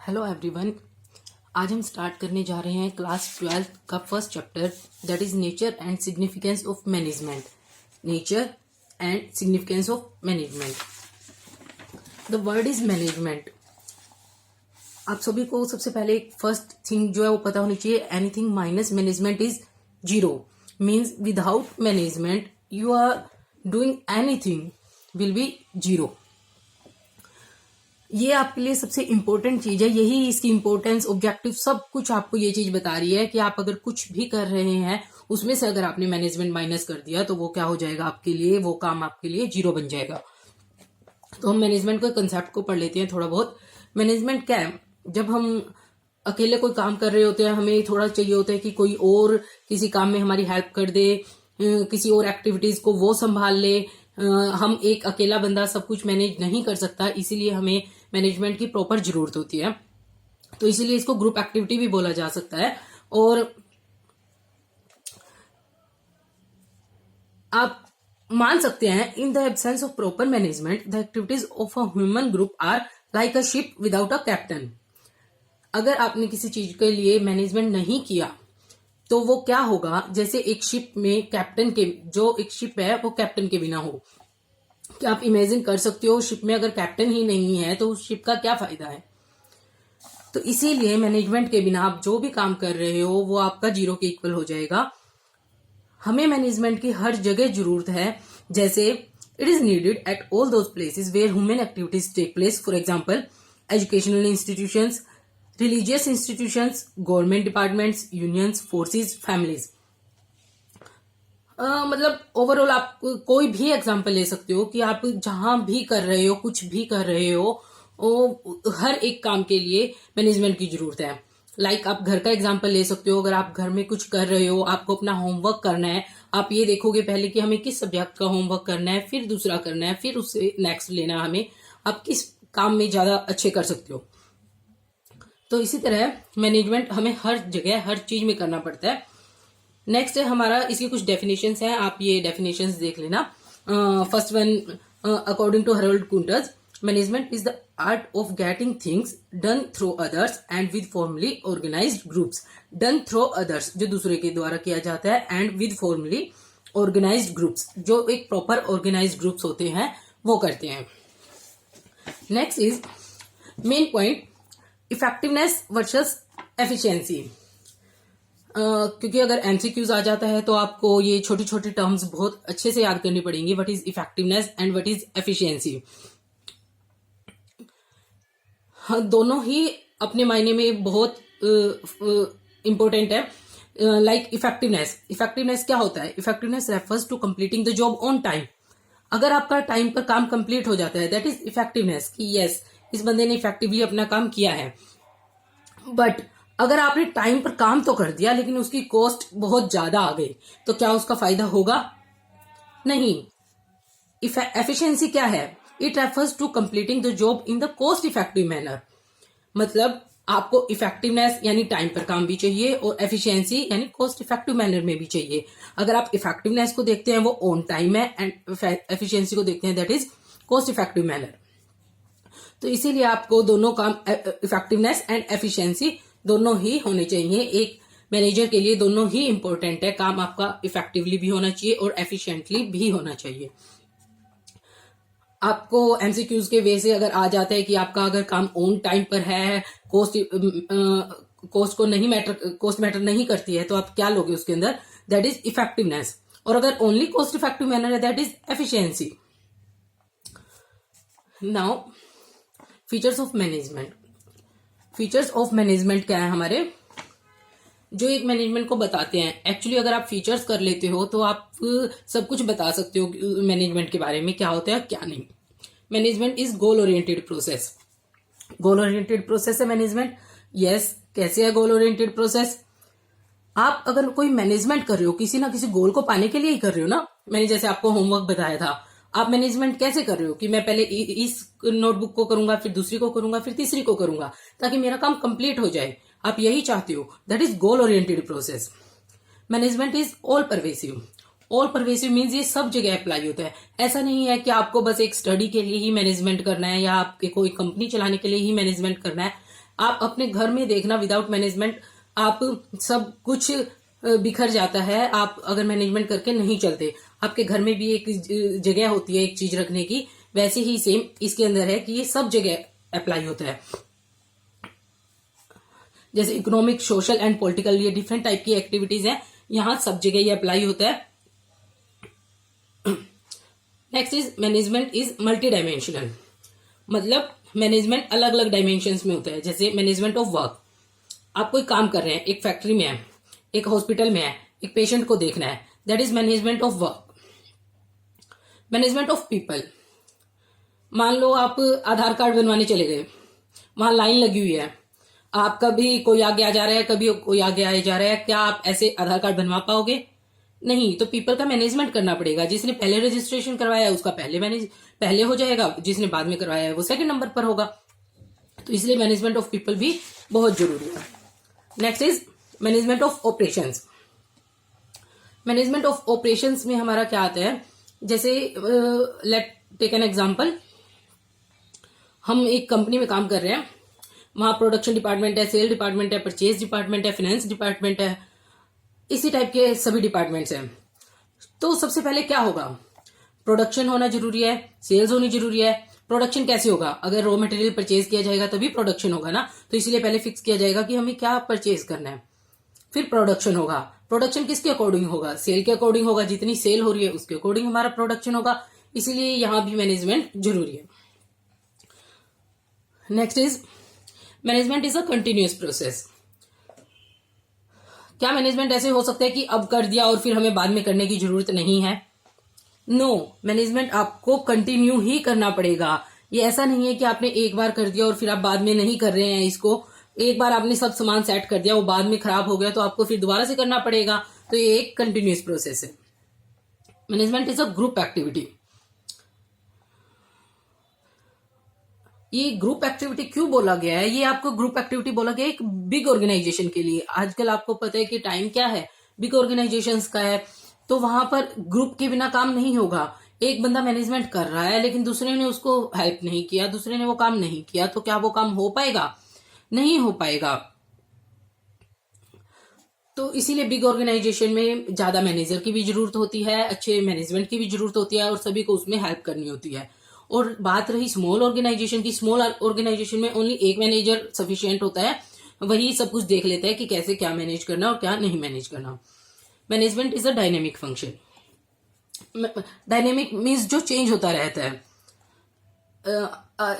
Hello everyone. आज हम start करने जा रहे हैं क्लास 12th का first chapter, that is nature and significance of management. Nature and significance of management. The word is management. आप सभी को सबसे पहले एक फर्स्ट थिंग जो है वो पता होनी चाहिए, anything minus management is zero. Means without management you are doing anything will be zero. ये आपके लिए सबसे इंपॉर्टेंट चीज है, यही इसकी इंपॉर्टेंस, ऑब्जेक्टिव, सब कुछ आपको ये चीज बता रही है कि आप अगर कुछ भी कर रहे हैं उसमें से अगर आपने मैनेजमेंट माइनस कर दिया तो वो क्या हो जाएगा आपके लिए, वो काम आपके लिए जीरो बन जाएगा। तो हम मैनेजमेंट के कंसेप्ट को पढ़ लेते हैं थोड़ा बहुत। मैनेजमेंट क्या है? जब हम अकेले कोई काम कर रहे होते हैं, हमें थोड़ा चाहिए होता है कि कोई और किसी काम में हमारी हेल्प कर दे, किसी और एक्टिविटीज को वो संभाल ले। हम एक अकेला बंदा सब कुछ मैनेज नहीं कर सकता, इसीलिए हमें मैनेजमेंट की प्रॉपर जरूरत होती है। तो इसीलिए इसको ग्रुप एक्टिविटी भी बोला जा सकता है। और आप मान सकते हैं, in the absence of proper management the activities of a human group are like a ship without a captain. अगर आपने किसी चीज के लिए मैनेजमेंट नहीं किया तो वो क्या होगा, जैसे एक शिप में कैप्टन के, जो एक शिप है वो कैप्टन के बिना हो। क्या आप इमेजिन कर सकते हो, शिप में अगर कैप्टन ही नहीं है तो उस शिप का क्या फायदा है? तो इसीलिए मैनेजमेंट के बिना आप जो भी काम कर रहे हो वो आपका जीरो के इक्वल हो जाएगा। हमें मैनेजमेंट की हर जगह जरूरत है, जैसे it is needed at all those places where human activities take place. For example educational institutions, religious institutions, government departments, unions, forces, families. मतलब ओवरऑल आप कोई भी एग्जांपल ले सकते हो कि आप जहां भी कर रहे हो, कुछ भी कर रहे हो, हर एक काम के लिए मैनेजमेंट की जरूरत है। लाइक आप घर का एग्जांपल ले सकते हो। अगर आप घर में कुछ कर रहे हो, आपको अपना होमवर्क करना है, आप ये देखोगे पहले कि हमें किस सब्जेक्ट का होमवर्क करना है, फिर दूसरा करना है, फिर उससे नेक्स्ट लेना है हमें, आप किस काम में ज्यादा अच्छे कर सकते हो। तो इसी तरह मैनेजमेंट हमें हर जगह हर चीज में करना पड़ता है। नेक्स्ट है हमारा, इसकी कुछ डेफिनेशंस हैं, आप ये डेफिनेशंस देख लेना। First one, according to Harold Koontz, management is the art of getting things done through others and with formally organised groups. Done through others जो दूसरे के द्वारा किया जाता है, and with formally organised groups जो एक प्रॉपर ऑर्गेनाइज्ड ग्रुप्स होते हैं वो करते हैं। Next is main point, effectiveness versus efficiency. क्योंकि अगर एमसीक्यूज आ जाता है तो आपको ये छोटी छोटी टर्म्स बहुत अच्छे से याद करनी पड़ेंगी। What is effectiveness and what is efficiency. हाँ, दोनों ही अपने मायने में बहुत इंपॉर्टेंट है। लाइक इफेक्टिवनेस क्या होता है? Effectiveness refers to completing the job on time. अगर आपका टाइम पर काम कंप्लीट हो जाता है, दैट इज इफेक्टिवनेस, कि यस इस बंदे ने इफेक्टिवली अपना काम किया है। बट अगर आपने टाइम पर काम तो कर दिया लेकिन उसकी कॉस्ट बहुत ज्यादा आ गई तो क्या उसका फायदा होगा? नहीं। एफिशिएंसी क्या है? It refers to completing the job in the cost effective manner. मतलब आपको इफेक्टिवनेस यानी टाइम पर काम भी चाहिए और एफिशिएंसी यानी कॉस्ट इफेक्टिव मैनर में भी चाहिए। अगर आप इफेक्टिवनेस को देखते हैं वो ऑन टाइम है, एंड एफिशिएंसी को देखते हैं that is cost effective manner. तो इसीलिए आपको दोनों काम, इफेक्टिवनेस एंड एफिशिएंसी दोनों ही होने चाहिए। एक मैनेजर के लिए दोनों ही इंपॉर्टेंट है। काम आपका इफेक्टिवली भी होना चाहिए और एफिशिएंटली भी होना चाहिए। आपको एमसीक्यूज के वे से अगर आ जाता है कि आपका अगर काम ऑन टाइम पर है, कॉस्ट मैटर नहीं करती है, तो आप क्या लोगे उसके अंदर? That is effectiveness. और अगर ओनली कॉस्ट इफेक्टिव मैनर है, that is efficiency. Now features of management. Features of management क्या है हमारे, जो एक मैनेजमेंट को बताते हैं। एक्चुअली अगर आप फीचर्स कर लेते हो तो आप सब कुछ बता सकते हो मैनेजमेंट के बारे में, क्या होता है क्या नहीं। Management is goal oriented process. Goal oriented process है मैनेजमेंट। यस, कैसे है गोल ओरिएंटेड प्रोसेस? आप अगर कोई मैनेजमेंट कर रहे हो, किसी ना किसी गोल को पाने के लिए ही कर रहे हो ना। मैंने जैसे आपको होमवर्क बताया था, आप मैनेजमेंट कैसे कर रहे हो कि मैं पहले इस नोटबुक को करूंगा, फिर दूसरी को करूंगा, फिर तीसरी को करूंगा, ताकि मेरा काम कंप्लीट हो जाए। आप यही चाहते हो, that is goal oriented process. Management is all pervasive. All pervasive means ये सब जगह अप्लाई होता है। ऐसा नहीं है कि आपको बस एक स्टडी के लिए ही मैनेजमेंट करना है या आपके कोई कंपनी चलाने के लिए ही मैनेजमेंट करना है। आप अपने घर में देखना, विदाउट मैनेजमेंट आप सब कुछ बिखर जाता है। आप अगर मैनेजमेंट करके नहीं चलते, आपके घर में भी एक जगह होती है एक चीज रखने की, वैसे ही सेम इसके अंदर है कि ये सब जगह अप्लाई होता है। जैसे इकोनॉमिक, सोशल एंड पॉलिटिकल, ये डिफरेंट टाइप की एक्टिविटीज हैं, यहां सब जगह ये अप्लाई होता है। Next is management is multi dimensional, मतलब मैनेजमेंट अलग अलग डायमेंशंस में होता है। जैसे मैनेजमेंट ऑफ वर्क, आप कोई काम कर रहे हैं, एक फैक्ट्री में है, एक हॉस्पिटल में है, एक पेशेंट को देखना है, that is management of work. Management of people, मान लो आप आधार कार्ड बनवाने चले गए, वहां लाइन लगी हुई है, आप कभी कोई आगे आ जा रहा है, कभी कोई आगे आए जा रहा है, क्या आप ऐसे आधार कार्ड बनवा पाओगे? नहीं। तो पीपल का मैनेजमेंट करना पड़ेगा। जिसने पहले रजिस्ट्रेशन करवाया है उसका पहले हो जाएगा, जिसने बाद में करवाया है वो सेकंड नंबर पर होगा। तो इसलिए मैनेजमेंट ऑफ पीपल भी बहुत जरूरी है। Next is management of operations. Management of operations में हमारा क्या आता है, जैसे लेट टेक एन एग्जांपल, हम एक कंपनी में काम कर रहे हैं, वहां प्रोडक्शन डिपार्टमेंट है, सेल डिपार्टमेंट है, परचेज डिपार्टमेंट है, फाइनेंस डिपार्टमेंट है, इसी टाइप के सभी डिपार्टमेंट्स हैं। तो सबसे पहले क्या होगा, प्रोडक्शन होना जरूरी है, सेल्स होनी जरूरी है। प्रोडक्शन कैसे होगा, अगर रॉ मटेरियल परचेज किया जाएगा तभी प्रोडक्शन होगा ना, तो इसलिए पहले फिक्स किया जाएगा कि हमें क्या परचेज करना है, फिर प्रोडक्शन होगा। प्रोडक्शन किसके अकॉर्डिंग होगा, सेल के अकॉर्डिंग होगा, जितनी सेल हो रही है उसके अकॉर्डिंग हमारा प्रोडक्शन होगा, इसीलिए यहां भी मैनेजमेंट जरूरी है। Next is management is a continuous process. क्या मैनेजमेंट ऐसे हो सकता है कि अब कर दिया और फिर हमें बाद में करने की जरूरत नहीं है? नो, मैनेजमेंट आपको कंटिन्यू ही करना पड़ेगा। ये ऐसा नहीं है कि आपने एक बार कर दिया और फिर आप बाद में नहीं कर रहे हैं इसको। एक बार आपने सब सामान सेट कर दिया, वो बाद में खराब हो गया तो आपको फिर दोबारा से करना पड़ेगा। तो ये एक कंटिन्यूअस प्रोसेस है। Management is a group activity. ये ग्रुप एक्टिविटी क्यों बोला गया है, ये आपको ग्रुप एक्टिविटी बोला गया है एक बिग ऑर्गेनाइजेशन के लिए। आजकल आपको पता है कि टाइम क्या है, बिग ऑर्गेनाइजेशंस का है, तो वहां पर ग्रुप के बिना काम नहीं होगा। एक बंदा मैनेजमेंट कर रहा है लेकिन दूसरे ने उसको हेल्प नहीं किया, दूसरे ने वो काम नहीं किया, तो क्या वो काम हो पाएगा? नहीं हो पाएगा। तो इसीलिए बिग ऑर्गेनाइजेशन में ज्यादा मैनेजर की भी जरूरत होती है, अच्छे मैनेजमेंट की भी जरूरत होती है, और सभी को उसमें हेल्प करनी होती है। और बात रही स्मॉल ऑर्गेनाइजेशन की, स्मॉल ऑर्गेनाइजेशन में ओनली एक मैनेजर सफिशिएंट होता है, वही सब कुछ देख लेता है कि कैसे क्या मैनेज करना और क्या नहीं मैनेज करना। Management is a dynamic function. Dynamic means जो चेंज होता रहता है।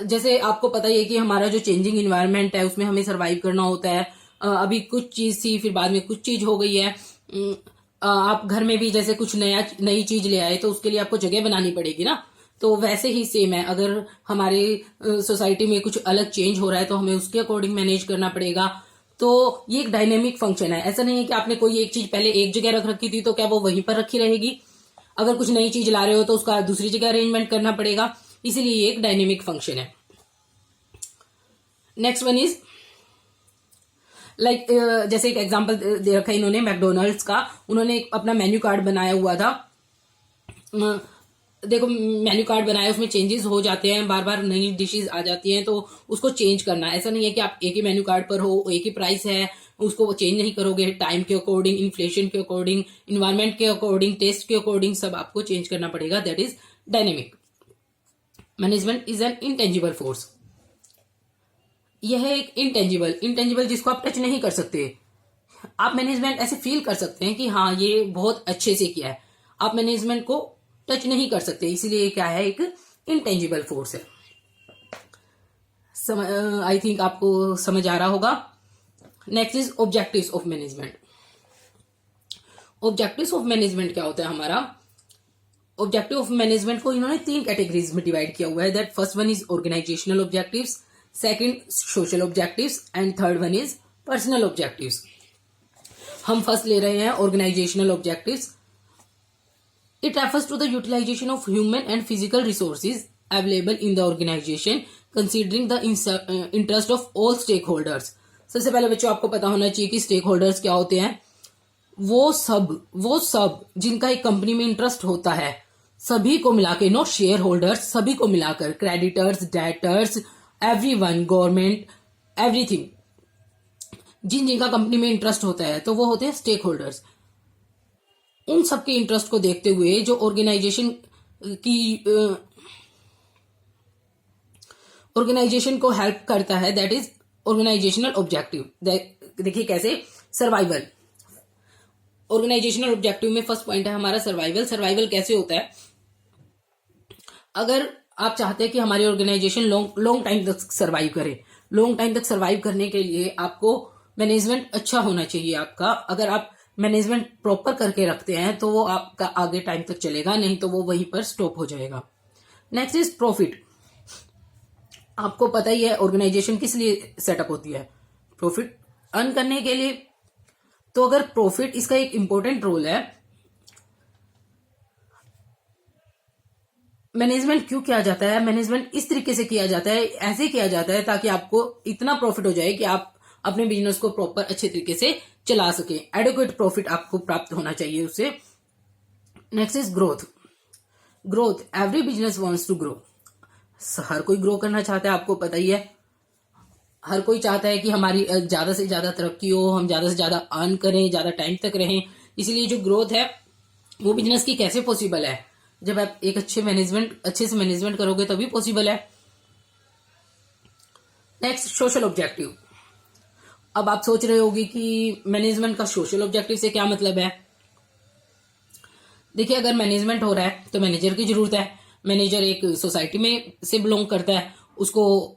जैसे आपको पता ही है कि हमारा जो चेंजिंग इन्वायरमेंट है उसमें हमें सरवाइव करना होता है। अभी कुछ चीज थी, फिर बाद में कुछ चीज हो गई है। आप घर में भी जैसे कुछ नई चीज ले आए तो उसके लिए आपको जगह बनानी पड़ेगी ना, तो वैसे ही सेम है। अगर हमारे सोसाइटी में कुछ अलग चेंज हो रहा है तो हमें उसके अकॉर्डिंग मैनेज करना पड़ेगा। तो ये एक डायनेमिक फंक्शन है। ऐसा नहीं है कि आपने कोई एक चीज पहले एक जगह रख रखी थी तो क्या वो वहीं पर रखी रहेगी। अगर कुछ नई चीज ला रहे हो तो उसका दूसरी जगह अरेंजमेंट करना पड़ेगा, इसीलिए ये एक डायनेमिक फंक्शन है। नेक्स्ट वन इज लाइक जैसे एक एग्जांपल दे रखा है इन्होंने मैकडोनल्ड्स का। उन्होंने अपना मेन्यू कार्ड बनाया हुआ था। देखो मेन्यू कार्ड बनाया, उसमें चेंजेस हो जाते हैं, बार बार नई डिशेस आ जाती हैं, तो उसको चेंज करना। ऐसा नहीं है कि आप एक ही मेन्यू कार्ड पर हो, एक ही प्राइस है, उसको वो चेंज नहीं करोगे। टाइम के अकॉर्डिंग, इन्फ्लेशन के अकॉर्डिंग, इन्वायरमेंट के अकॉर्डिंग, टेस्ट के अकॉर्डिंग सब आपको चेंज करना पड़ेगा। That is dynamic. Management is an intangible force. यह है एक इंटेंजिबल जिसको आप टच नहीं कर सकते। आप मैनेजमेंट ऐसे फील कर सकते हैं कि हाँ ये बहुत अच्छे से किया है, आप मैनेजमेंट को टच नहीं कर सकते, इसीलिए क्या है, एक इंटेंजिबल फोर्स है। आई थिंक आपको समझ आ रहा होगा। Next is objectives of management. Objectives of management क्या होता है हमारा? ऑब्जेक्टिव ऑफ मैनेजमेंट को इन्होंने 3 कैटेगरीज में डिवाइड किया हुआ है। That first one is organisational objectives, second social objectives and third one is personal objectives. हम फर्स्ट ले रहे हैं organisational objectives. It refers to the utilization of human and physical resources available in the organization, considering the interest of all stakeholders. सबसे पहले बच्चों आपको पता होना चाहिए कि स्टेक होल्डर्स क्या होते हैं। वो सब जिनका एक कंपनी में इंटरेस्ट होता है, सभी को मिला के, नो शेयर होल्डर्स, सभी को मिलाकर, creditors, debtors, everyone, government, everything, जिन जिनका कंपनी में इंटरेस्ट होता है तो वो होते हैं स्टेक होल्डर्स। उन सबके इंटरेस्ट को देखते हुए जो ऑर्गेनाइजेशन को हेल्प करता है, दैट इज ऑर्गेनाइजेशनल ऑब्जेक्टिव। देखिए कैसे, सर्वाइवल। ऑर्गेनाइजेशनल ऑब्जेक्टिव में फर्स्ट पॉइंट है हमारा सर्वाइवल। सर्वाइवल कैसे होता है, अगर आप चाहते हैं कि हमारी ऑर्गेनाइजेशन लॉन्ग टाइम तक सर्वाइव करे, लॉन्ग टाइम तक सर्वाइव करने के लिए आपको मैनेजमेंट अच्छा होना चाहिए आपका। अगर आप मैनेजमेंट प्रॉपर करके रखते हैं तो वो आपका आगे टाइम तक चलेगा, नहीं तो वो वहीं पर स्टॉप हो जाएगा। Next is profit. आपको पता ही है ऑर्गेनाइजेशन किस लिए सेटअप होती है, प्रॉफिट अर्न करने के लिए। तो अगर प्रॉफिट इसका एक इंपॉर्टेंट रोल है, मैनेजमेंट क्यों किया जाता है, मैनेजमेंट इस तरीके से किया जाता है, ऐसे किया जाता है ताकि आपको इतना प्रॉफिट हो जाए कि आप अपने बिजनेस को प्रॉपर अच्छे तरीके से चला सके। एडिक्वेट प्रॉफिट आपको प्राप्त होना चाहिए उससे। Next is growth. Growth, every business wants to grow. हर कोई ग्रो करना चाहता है, आपको पता ही है। हर कोई चाहता है कि हमारी ज्यादा से ज्यादा तरक्की हो, हम ज्यादा से ज्यादा अर्न करें, ज्यादा टाइम तक रहें। इसलिए जो ग्रोथ है वो बिजनेस की कैसे पॉसिबल है, जब आप एक अच्छे से मैनेजमेंट करोगे तभी पॉसिबल है। Next, social objective. अब आप सोच रहे होगी कि मैनेजमेंट का सोशल ऑब्जेक्टिव से क्या मतलब है। देखिए, अगर मैनेजमेंट हो रहा है तो मैनेजर की जरूरत है। मैनेजर एक सोसाइटी में से बिलोंग करता है, उसको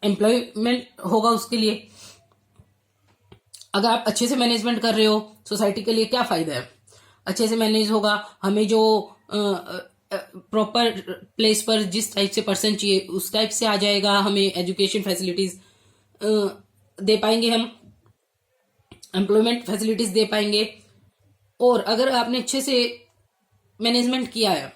एम्प्लॉयमेंट होगा उसके लिए। अगर आप अच्छे से मैनेजमेंट कर रहे हो, सोसाइटी के लिए क्या फायदा है, अच्छे से मैनेज होगा, हमें जो प्रॉपर प्लेस पर जिस टाइप से पर्सन चाहिए उस टाइप से आ जाएगा, हमें एजुकेशन फैसिलिटीज दे पाएंगे, हम एम्प्लॉयमेंट फैसिलिटीज दे पाएंगे। और अगर आपने अच्छे से मैनेजमेंट किया है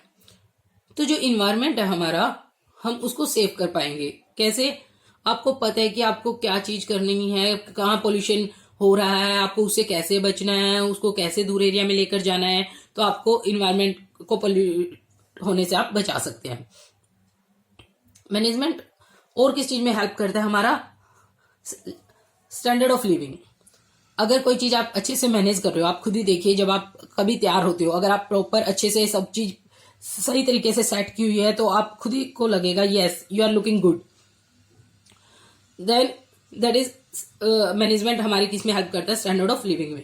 तो जो इन्वायरमेंट है हमारा, हम उसको सेव कर पाएंगे। कैसे, आपको पता है कि आपको क्या चीज करनी है, कहाँ पोल्यूशन हो रहा है, आपको उससे कैसे बचना है, उसको कैसे दूर एरिया में लेकर जाना है, तो आपको इन्वायरमेंट को पोल्यूट होने से आप बचा सकते हैं। मैनेजमेंट और किस चीज में हेल्प करता है, हमारा स्टैंडर्ड ऑफ लिविंग। अगर कोई चीज आप अच्छे से मैनेज कर रहे हो, आप खुद ही देखिए, जब आप कभी तैयार होते हो, अगर आप प्रॉपर अच्छे से सब चीज सही तरीके से सेट की हुई है तो आप खुद ही को लगेगा yes you are looking good. Then that is management हमारी किस में हेल्प करता है, स्टैंडर्ड ऑफ लिविंग में।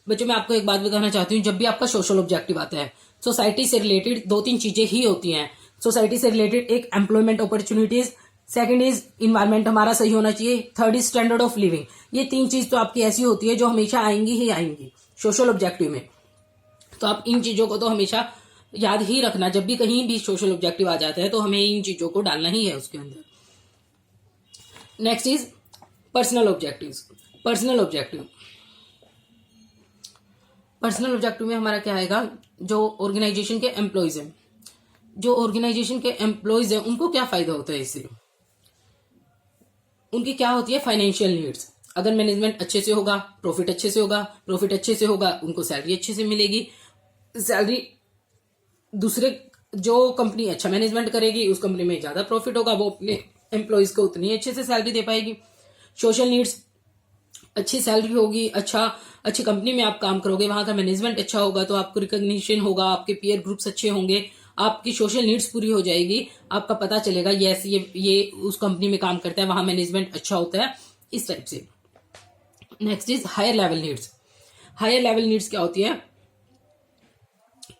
बच्चों, मैं आपको एक बात बताना चाहती हूँ, जब भी आपका सोशल ऑब्जेक्टिव आता है, सोसाइटी से रिलेटेड 2-3 चीजें ही होती हैं। सोसाइटी से रिलेटेड एक employment opportunities, second is environment हमारा सही होना चाहिए, third is standard of living. ये 3 चीज तो आपकी ऐसी होती है जो हमेशा आएंगी ही आएंगी सोशल ऑब्जेक्टिव में। तो आप इन चीजों को तो हमेशा याद ही रखना, जब भी कहीं भी सोशल ऑब्जेक्टिव आ जाता है तो हमें इन चीजों को डालना ही है उसके अंदर। Next is personal objective. Personal objective में हमारा क्या आएगा, जो ऑर्गेनाइजेशन के एम्प्लॉयज हैं, उनको क्या फायदा होता है इससे, उनकी क्या होती है फाइनेंशियल नीड्स। अगर मैनेजमेंट अच्छे से होगा, प्रॉफिट अच्छे से होगा, उनको सैलरी अच्छे से मिलेगी। सैलरी दूसरे जो कंपनी अच्छा मैनेजमेंट करेगी उस कंपनी में ज्यादा प्रॉफिट होगा, वो अपने एम्प्लॉयज को उतनी अच्छे से सैलरी दे पाएगी। सोशल नीड्स, अच्छी सैलरी होगी, अच्छी कंपनी में आप काम करोगे, वहां का मैनेजमेंट अच्छा होगा तो आपको रिकॉग्निशन होगा, आपके पीयर ग्रुप्स अच्छे होंगे, आपकी सोशल नीड्स पूरी हो जाएगी, आपका पता चलेगा यस ये उस कंपनी में काम करता है, वहां मैनेजमेंट अच्छा होता है, इस टाइप से। Next is higher level needs. Higher level needs क्या होती है,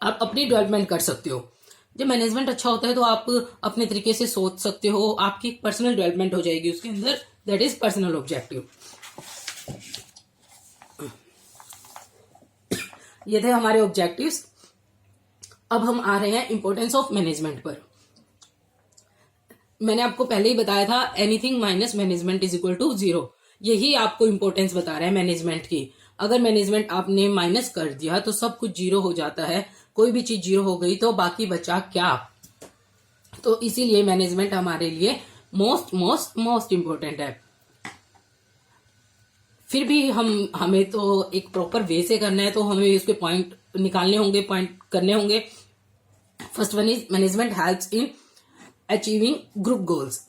आप अपनी डेवलपमेंट कर सकते हो। जब मैनेजमेंट अच्छा होता है तो आप अपने तरीके से सोच सकते हो, आपकी पर्सनल डेवलपमेंट हो जाएगी उसके अंदर, दैट इज पर्सनल ऑब्जेक्टिव। ये थे हमारे ऑब्जेक्टिव्स। अब हम आ रहे हैं इंपॉर्टेंस ऑफ मैनेजमेंट पर। मैंने आपको पहले ही बताया था, anything minus management is equal to 0। यही आपको इंपॉर्टेंस बता रहा है मैनेजमेंट की। अगर मैनेजमेंट आपने माइनस कर दिया तो सब कुछ 0 हो जाता है, कोई भी चीज 0 हो गई तो बाकी बचा क्या। तो इसीलिए मैनेजमेंट हमारे लिए मोस्ट इंपॉर्टेंट है। फिर भी हमें तो एक प्रॉपर वे से करना है, तो हमें उसके पॉइंट निकालने होंगे, पॉइंट करने होंगे। First one is management helps in achieving group goals.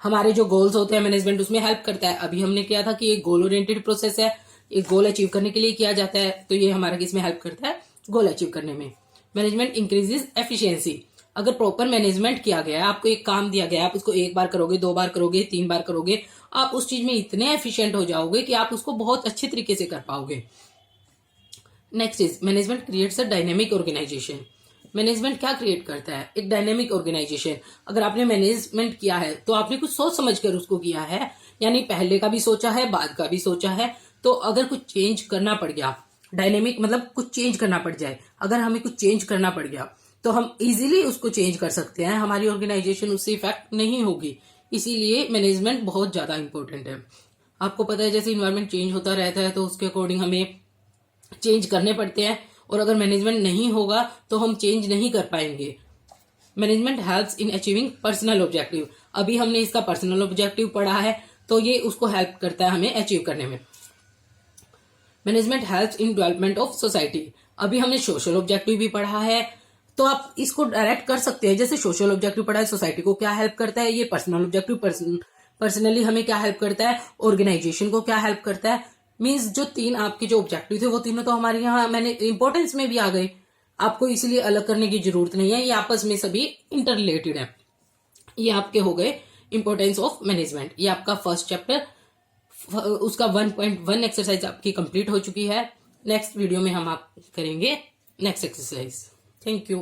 हमारे जो गोल्स होते हैं मैनेजमेंट उसमें हेल्प करता है। अभी हमने किया था कि एक गोल ओरिएंटेड प्रोसेस है, एक गोल अचीव करने के लिए किया जाता है, तो ये हमारा किसमें हेल्प करता है, गोल अचीव करने में। Management increases efficiency. अगर प्रॉपर मैनेजमेंट किया गया है, आपको एक काम दिया गया है, आप उसको 1 बार करोगे, 2 बार करोगे, 3 बार करोगे, आप उस चीज में इतने एफिशिएंट हो जाओगे कि आप उसको बहुत अच्छे तरीके से कर पाओगे। Next is management creates a dynamic organisation. Management क्या क्रिएट करता है, एक डायनेमिक ऑर्गेनाइजेशन। अगर आपने मैनेजमेंट किया है तो आपने कुछ सोच समझ कर उसको किया है, यानी पहले का भी सोचा है, बाद का भी सोचा है। तो अगर कुछ चेंज करना पड़ गया, डायनेमिक मतलब कुछ चेंज करना पड़ जाए, अगर हमें कुछ चेंज करना पड़ गया तो हम इजीली उसको चेंज कर सकते हैं, हमारी ऑर्गेनाइजेशन उससे इफेक्ट नहीं होगी। इसीलिए मैनेजमेंट बहुत ज्यादा इंपॉर्टेंट है। आपको पता है जैसे इन्वायरमेंट चेंज होता रहता है तो उसके अकॉर्डिंग हमें चेंज करने पड़ते हैं, और अगर मैनेजमेंट नहीं होगा तो हम चेंज नहीं कर पाएंगे। Management helps in achieving personal objective. अभी हमने इसका पर्सनल ऑब्जेक्टिव पढ़ा है, तो ये उसको हेल्प करता है हमें अचीव करने में। Management helps in development of society. अभी हमने सोशल ऑब्जेक्टिव भी पढ़ा है, तो आप इसको डायरेक्ट कर सकते हैं। जैसे सोशल ऑब्जेक्टिव पढ़ा है, सोसाइटी को क्या हेल्प करता है, ये पर्सनल ऑब्जेक्टिव पर्सनली हमें क्या हेल्प करता है, ऑर्गेनाइजेशन को क्या हेल्प करता है। मीन्स जो 3 आपके जो ऑब्जेक्टिव थे वो तीनों तो हमारे यहाँ मैंने इंपॉर्टेंस में भी आ गए। आपको इसलिए अलग करने की जरूरत नहीं है, ये आपस में सभी इंटररिलेटेड है। ये आपके हो गए इंपॉर्टेंस ऑफ मैनेजमेंट। ये आपका फर्स्ट चैप्टर, उसका 1.1 एक्सरसाइज आपकी कंप्लीट हो चुकी है। नेक्स्ट वीडियो में हम आप करेंगे नेक्स्ट एक्सरसाइज। Thank you.